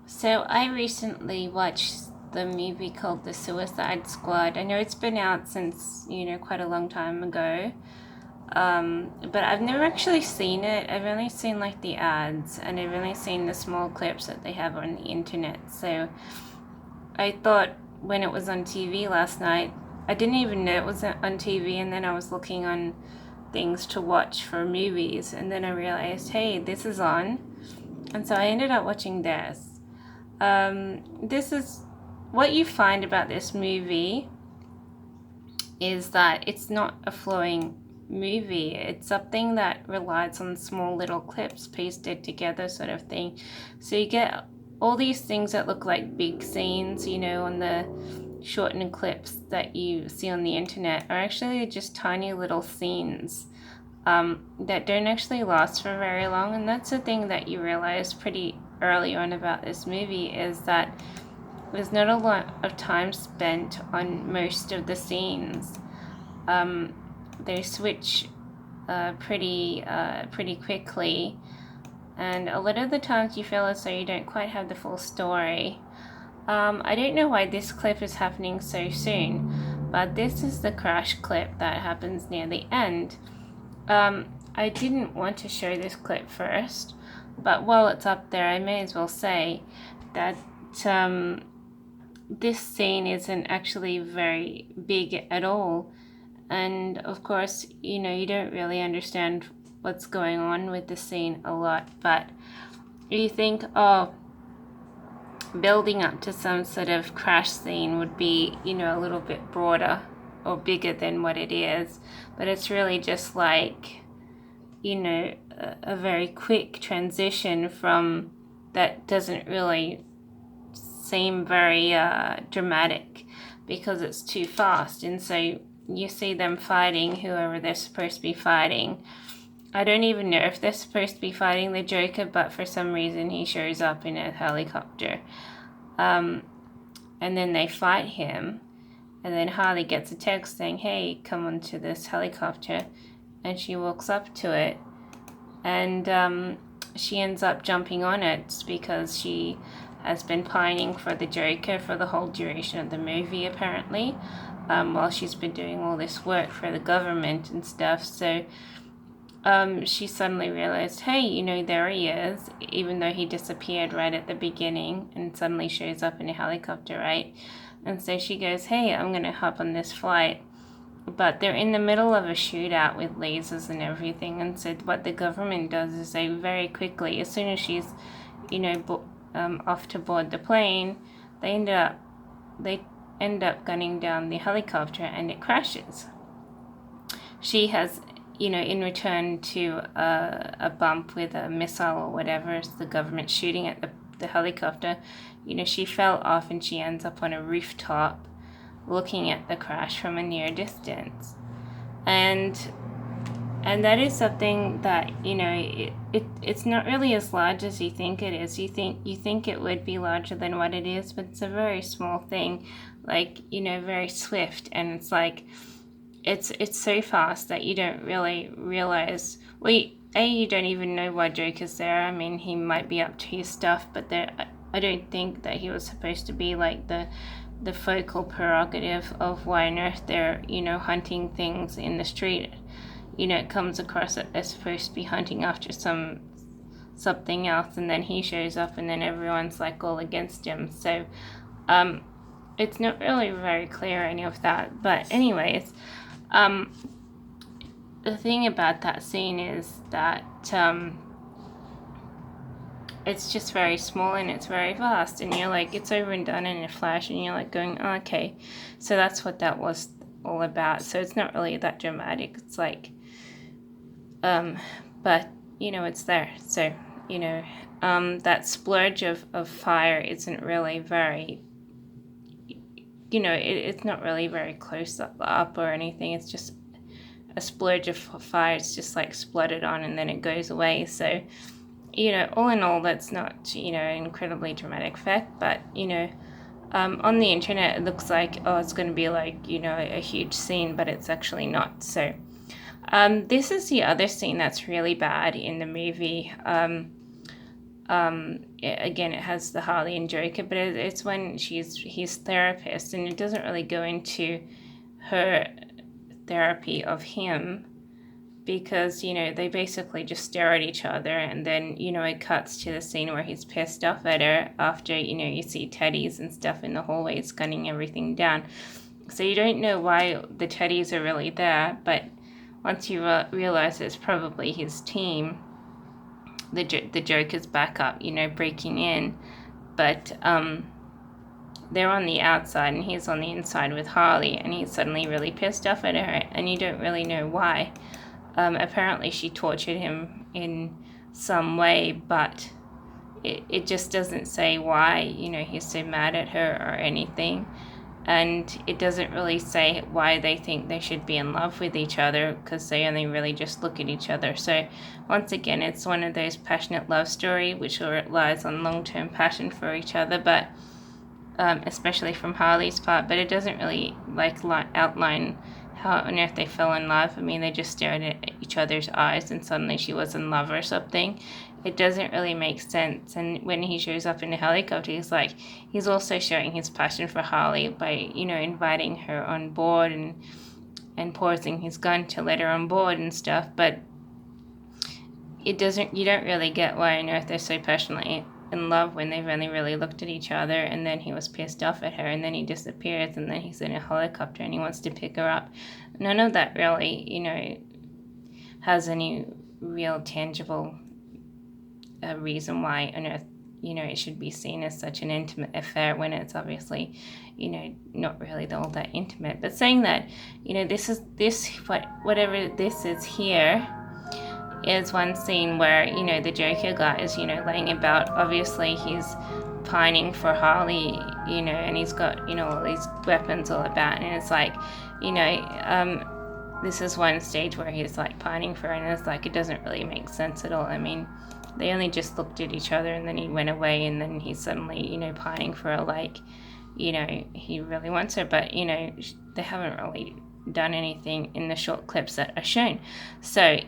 So I recently watched the movie called The Suicide Squad. I know it's been out since, quite a long time ago. But I've never actually seen it. I've only seen like the ads and I've only seen the small clips that they have on the internet. So I thought when it was on TV last night, I didn't even know it was on TV, and then I was looking on things to watch for movies, and then I realized, hey, this is on. And so I ended up watching this. This is what you find about this movie is that it's not a flowing movie. It's something that relies on small little clips pasted together, sort of thing. So you get all these things that look like big scenes, on the shortened clips that you see on the internet are actually just tiny little scenes that don't actually last for very long. And that's the thing that you realize pretty early on about this movie is that there's not a lot of time spent on most of the scenes. Um, they switch pretty quickly, and a lot of the times you feel as though you don't quite have the full story. I don't know why this clip is happening so soon, but this is the crash clip that happens near the end. I didn't want to show this clip first, but while it's up there, I may as well say that this scene isn't actually very big at all. And of course, you don't really understand what's going on with the scene a lot, but you think, oh, building up to some sort of crash scene would be, a little bit broader or bigger than what it is. But it's really just like, a very quick transition from that doesn't really seem very dramatic because it's too fast. And so you see them fighting whoever they're supposed to be fighting. I don't even know if they're supposed to be fighting the Joker, but for some reason he shows up in a helicopter. And then they fight him, and then Harley gets a text saying, hey, come onto this helicopter, and she walks up to it, and she ends up jumping on it because she has been pining for the Joker for the whole duration of the movie, apparently, while she's been doing all this work for the government and stuff. So she suddenly realized, hey, there he is, even though he disappeared right at the beginning and suddenly shows up in a helicopter, right? And so she goes, hey, I'm going to hop on this flight. But they're in the middle of a shootout with lasers and everything. And so what the government does is they very quickly, as soon as she's, off to board the plane, they end up gunning down the helicopter and it crashes. She has, in return to a bump with a missile or whatever, it's the government shooting at the helicopter, she fell off and she ends up on a rooftop looking at the crash from a near distance. And that is something that, it's not really as large as you think it is. You think it would be larger than what it is, but it's a very small thing, like, very swift, and it's like it's so fast that you don't really realize. Well, you don't even know why Joker's there. I mean, he might be up to his stuff, but I don't think that he was supposed to be like the focal prerogative of why on earth they're, hunting things in the street. It comes across that they're supposed to be hunting after something else, and then he shows up, and then everyone's like all against him. So, it's not really very clear any of that. But anyways, the thing about that scene is that it's just very small and it's very fast, and you're like, it's over and done in a flash, and you're like going, oh, okay, so that's what that was all about. So it's not really that dramatic. It's like, but it's there. So that splurge of fire isn't really very, it's not really very close up or anything. It's just a splurge of fire. It's just like spluttered on and then it goes away. So all in all, that's not, an incredibly dramatic effect, but, on the internet, it looks like, oh, it's going to be like, a huge scene, but it's actually not. So, this is the other scene that's really bad in the movie. again, it has the Harley and Joker, but it's when she's his therapist, and it doesn't really go into her therapy of him, because, they basically just stare at each other, and then, it cuts to the scene where he's pissed off at her after, you see teddies and stuff in the hallways gunning everything down. So you don't know why the teddies are really there, but once you realize it's probably his team, the Joker's backup, breaking in. But they're on the outside and he's on the inside with Harley, and he's suddenly really pissed off at her, and you don't really know why. Apparently she tortured him in some way, but it just doesn't say why, he's so mad at her or anything. And it doesn't really say why they think they should be in love with each other, because they only really just look at each other. So once again, it's one of those passionate love story which relies on long-term passion for each other, but especially from Harley's part, but it doesn't really outline how on earth they fell in love. I mean, they just stared at each other's eyes and suddenly she was in love or something. It doesn't really make sense. And when he shows up in the helicopter, he's also showing his passion for Harley by, inviting her on board and pausing his gun to let her on board and stuff. But you don't really get why on earth they're so passionately in love when they've only really looked at each other, and then he was pissed off at her, and then he disappears, and then he's in a helicopter and he wants to pick her up. None of that really, has any real tangible reason why on earth, it should be seen as such an intimate affair when it's obviously, not really all that intimate. But saying that, whatever this is here, is one scene where, the Joker guy is, laying about. Obviously, he's pining for Harley, and he's got, all these weapons all about. And it's like, this is one stage where he's like pining for her, and it's like, it doesn't really make sense at all. I mean, they only just looked at each other, and then he went away, and then he's suddenly, pining for her, like, he really wants her. But, they haven't really done anything in the short clips that are shown. So,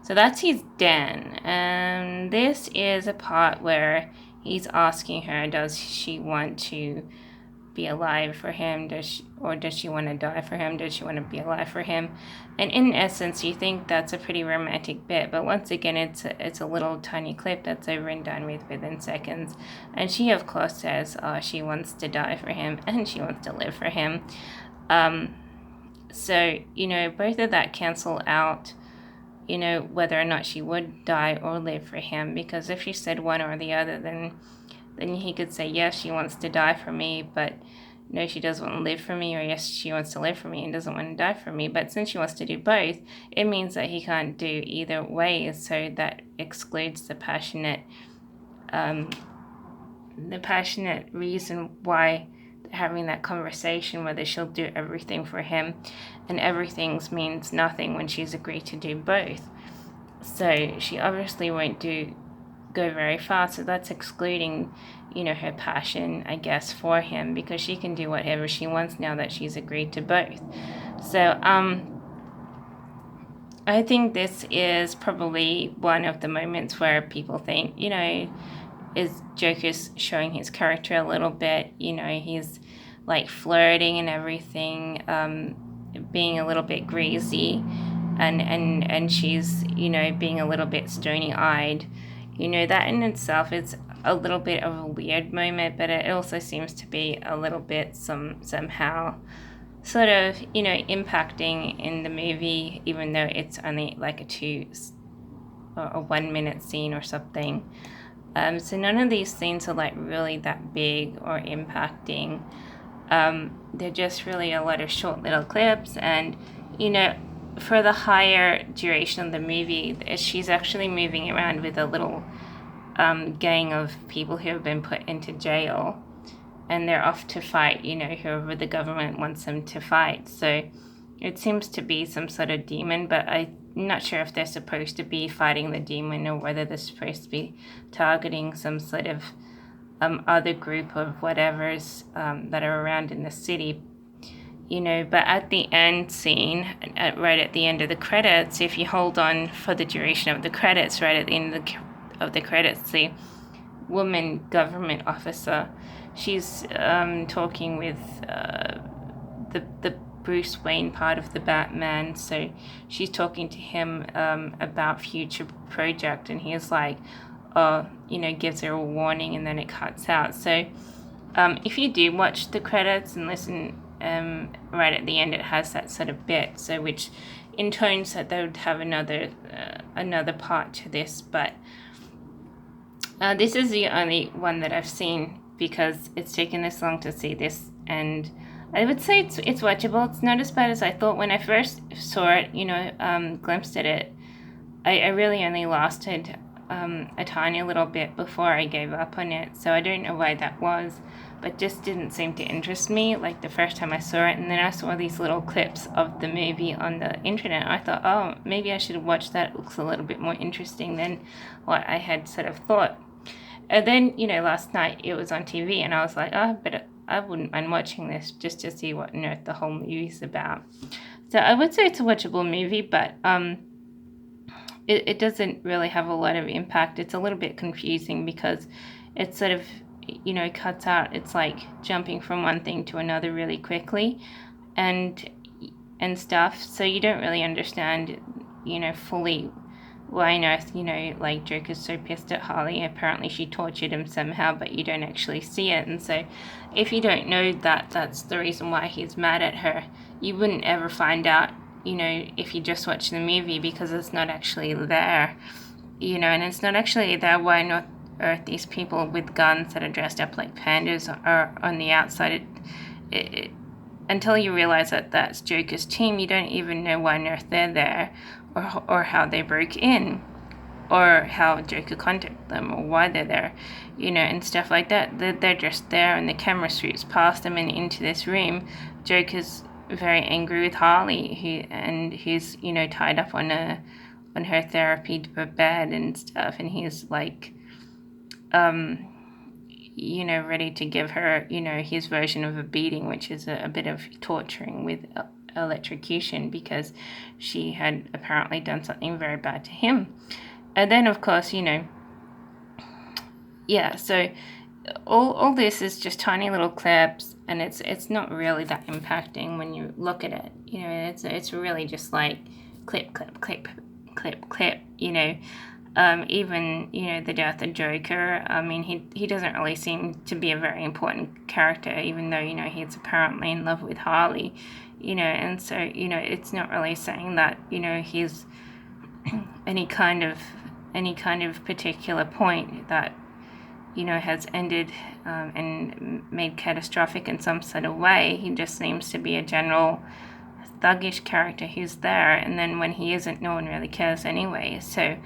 so that's his den, and this is a part where he's asking her, does she want to be alive for him, does she want to die for him, does she want to be alive for him? And in essence, you think that's a pretty romantic bit, but once again, it's a little tiny clip that's over and done with within seconds, and she of course says she wants to die for him and she wants to live for him. So, both of that cancel out, whether or not she would die or live for him, because if she said one or the other, then he could say, yes, she wants to die for me, but no, she doesn't want to live for me, or yes, she wants to live for me and doesn't want to die for me. But since she wants to do both, it means that he can't do either way, so that excludes the passionate reason why having that conversation, whether she'll do everything for him, and everything means nothing when she's agreed to do both. So she obviously won't go very far, so that's excluding, her passion, I guess, for him, because she can do whatever she wants now that she's agreed to both. So I think this is probably one of the moments where people think, is Joker's showing his character a little bit. He's like flirting and everything, being a little bit greasy, and she's, being a little bit stony-eyed. That in itself is a little bit of a weird moment, but it also seems to be a little bit somehow sort of, impacting in the movie, even though it's only like a 1 minute scene or something. So none of these scenes are like really that big or impacting. They're just really a lot of short little clips, and for the higher duration of the movie, she's actually moving around with a little gang of people who have been put into jail, and they're off to fight, whoever the government wants them to fight. So it seems to be some sort of demon, but I'm not sure if they're supposed to be fighting the demon or whether they're supposed to be targeting some sort of other group of whatever's that are around in the city. but at the end scene, right at the end of the credits, if you hold on for the duration of the credits, right at the end of the credits, the woman government officer, she's talking with the Bruce Wayne part of the Batman. So she's talking to him about future project, and he's like, gives her a warning, and then it cuts out. So if you do watch the credits and listen, right at the end, it has that sort of bit. So which intones that they would have another part to this, but this is the only one that I've seen because it's taken this long to see this, and I would say it's watchable. It's not as bad as I thought when I first saw it. Glimpsed at it. I really only lasted a tiny little bit before I gave up on it. So I don't know why that was, but just didn't seem to interest me like the first time I saw it. And then I saw these little clips of the movie on the internet. I thought, oh, maybe I should have watched that. It looks a little bit more interesting than what I had sort of thought. And then, last night it was on TV, and I was like, oh, but I wouldn't mind watching this just to see what on earth the whole movie's about. So I would say it's a watchable movie, but it doesn't really have a lot of impact. It's a little bit confusing because it sort of, cuts out. It's like jumping from one thing to another really quickly and stuff. So you don't really understand, fully why on earth, like Joker's so pissed at Harley. Apparently she tortured him somehow, but you don't actually see it. And so if you don't know that that's the reason why he's mad at her, you wouldn't ever find out, if you just watch the movie, because it's not actually there, and it's not actually there. Why on earth these people with guns that are dressed up like pandas are on the outside? Until you realize that that's Joker's team, you don't even know why on earth they're there, or how they broke in, or how Joker contacted them, or why they're there, and stuff like that. They're just there, and the camera shoots past them and into this room. Joker's very angry with Harley, he's tied up on her therapy bed and stuff, and he's like, ready to give her, his version of a beating, which is a bit of torturing with electrocution, because she had apparently done something very bad to him. And then, of course, so all this is just tiny little clips, and it's not really that impacting when you look at it. It's really just like clip, clip, clip, clip, clip, even, the death of Joker. I mean, he doesn't really seem to be a very important character, even though, he's apparently in love with Harley, and so, it's not really saying that, he's any kind of particular point that, has ended and made catastrophic in some sort of way. He just seems to be a general thuggish character who's there, and then when he isn't, no one really cares anyway. So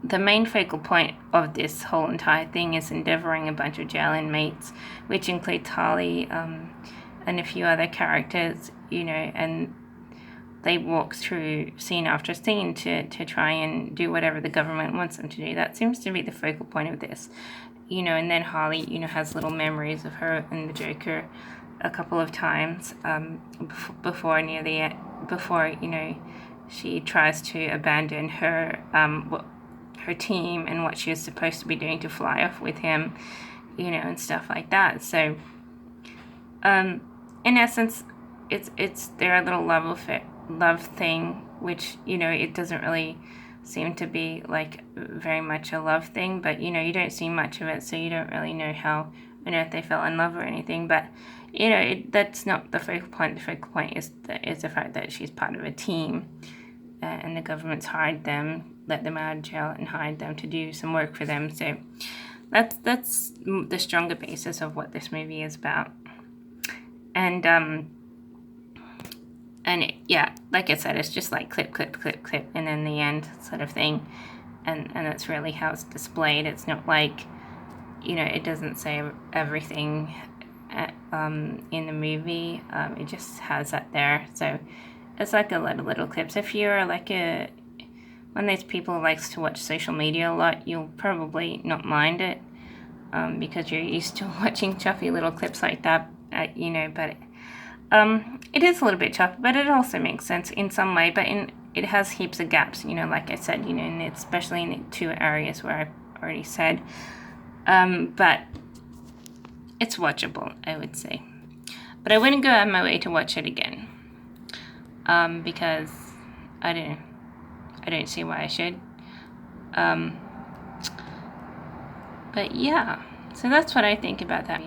the main focal point of this whole entire thing is endeavoring a bunch of jail inmates, which includes Harley and a few other characters, and they walk through scene after scene to try and do whatever the government wants them to do. That seems to be the focal point of this, and then Harley, has little memories of her and the Joker a couple of times before she tries to abandon her team and what she was supposed to be doing to fly off with him, and stuff like that. So in essence, it's their little love thing, which it doesn't really seem to be like very much a love thing, but you don't see much of it, so you don't really know how on earth they fell in love or anything. But that's not the focal point. The focal point is the fact that she's part of a team, and the government's hired them, let them out of jail, and hired them to do some work for them. So that's the stronger basis of what this movie is about. And like I said, it's just like clip, clip, clip, clip, and then the end sort of thing. And that's really how it's displayed. It's not like, it doesn't say everything in the movie. It just has that there. So it's like a lot of little clips. If you're like one of those people who likes to watch social media a lot, you'll probably not mind it. because you're used to watching choppy little clips like that, you know, but it is a little bit choppy, but it also makes sense in some way, but it has heaps of gaps, you know, like I said, you know, and especially in the two areas where I've already said, but it's watchable, I would say, but I wouldn't go out of my way to watch it again, because I don't see why I should, but yeah, so that's what I think about that.